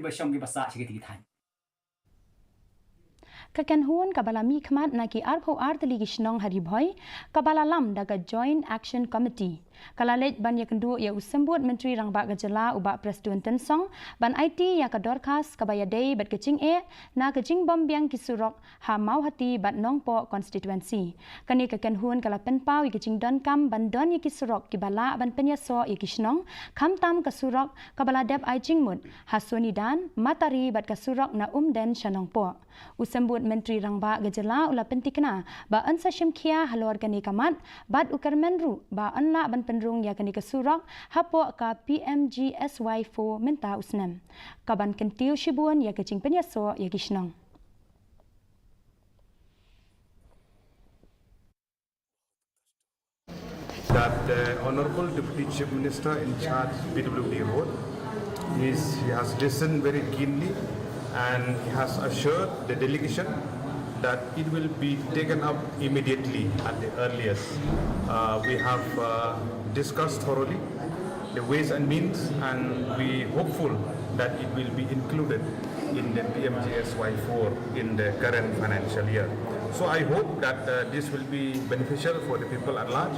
Iba syong bahasa cakap kita. Kakan huan kabala mi khmat na ki arpho artli ki Shnong hari Bhoi kabala lam daga Joint Action Committee kala Leit ban ya kendu ya Symbud Myntri Rangbah ka Jylla uba Presiden Tensong ban IT ya ka Dorkhas kabaya dei bat kecing na kecing bom biang ki Surok ha mau hati bat nongpo constituency kani kakan huan kala Pynbha ya kecing don kam ban don ya ki Surok ki bala ban penyaso ya ki Shnong kham tam ka Surok kabala dep ai jingmut hasuni dan matari bat ka Surok na den Shnong po Symbud Myntri Rangbah ka Jylla ula pentikna ba an sa syamkhia halor kani kamat bat ukar menru ba anla ban penrung ya kani ka Surok hapo ka PMGSY4 minta usnam kaban kentiu shibuan ya kecing penyaso ya ki Shnong that the Honorable Deputy Chief Minister in charge PWD Road he has listened very keenly and he has assured the delegation that it will be taken up immediately at the earliest. We have discussed thoroughly the ways and means and we hopeful that it will be included in the PMGSY4 in the current financial year. So I hope that this will be beneficial for the people at large